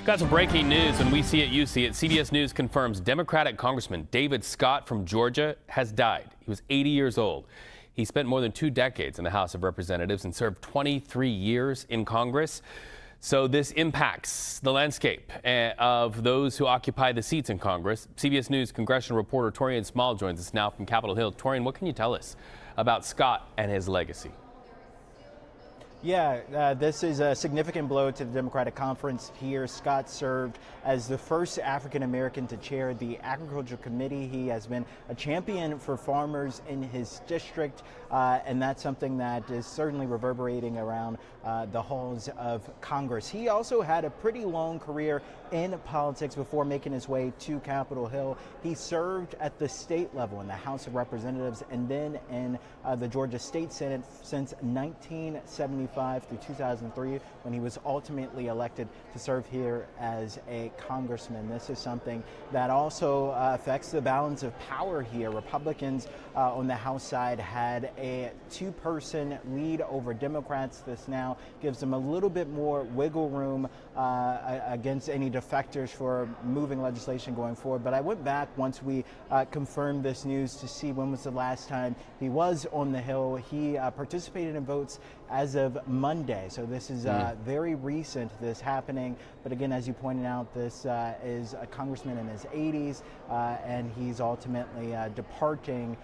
Got some breaking news. When we see it, you see it. CBS News confirms Democratic Congressman David Scott from Georgia has died. He was 80 years old. He spent more than 2 decades in the House of Representatives and served 23 years in Congress. So this impacts the landscape of those who occupy the seats in Congress. CBS News congressional reporter Taurean Small joins us now from Capitol Hill. Taurean, what can you tell us about Scott and his legacy? Yeah, this is a significant blow to the Democratic Conference here. Scott served as the first African American to chair the Agriculture Committee. He has been a champion for farmers in his district, and that's something that is certainly reverberating around the halls of Congress. He also had a pretty long career in politics before making his way to Capitol Hill. He served at the state level in the House of Representatives and then in the Georgia State Senate since 1975 through 2003, when he was ultimately elected to serve here as a congressman. This is something that also affects the balance of power here. Republicans on the House side had a 2-person lead over Democrats. This now gives them a little bit more wiggle room against any defectors for moving legislation going forward. But I went back once we confirmed this news to see when was the last time he was on the Hill. He participated in votes as of Monday, so this is very recent, this happening. But again, as you pointed out, this is a congressman in his 80s, and he's ultimately departing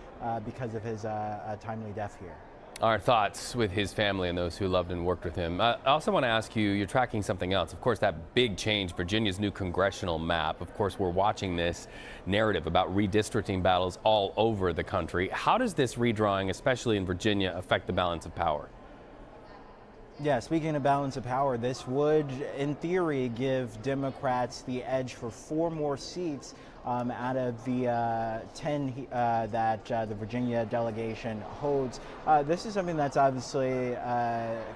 because of his timely death here. Our thoughts with his family and those who loved and worked with him. I also want to ask you, you're tracking something else. Of course, that big change, Virginia's new congressional map. Of course, we're watching this narrative about redistricting battles all over the country. How does this redrawing, especially in Virginia, affect the balance of power? Yeah, speaking of balance of power, this would, in theory, give Democrats the edge for 4 more seats out of the 10 that the Virginia delegation holds. This is something that's obviously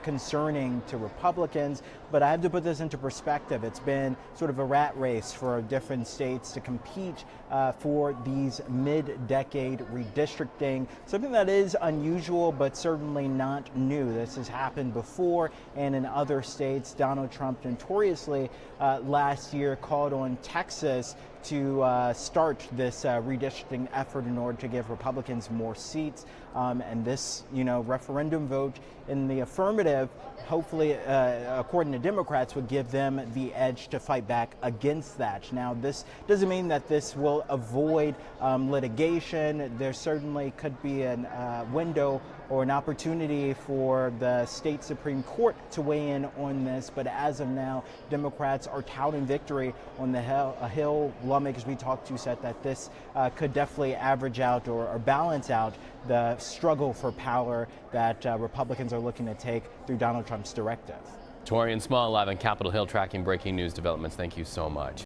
concerning to Republicans, but I have to put this into perspective. It's been sort of a rat race for different states to compete for these mid-decade redistricting, something that is unusual but certainly not new. This has happened before and in other states. Donald Trump notoriously last year called on Texas to start this redistricting effort in order to give Republicans more seats. And this, referendum vote in the affirmative, hopefully, according to Democrats, would give them the edge to fight back against that. Now, this doesn't mean that this will avoid litigation. There certainly could be a window or an opportunity for the state Supreme Court to weigh in on this. But as of now, Democrats are touting victory on the Hill. Lawmakers we talked to said that this could definitely average out or balance out the struggle for power that Republicans are looking to take through Donald Trump's directive. Taurean Small live on Capitol Hill tracking breaking news developments. Thank you so much.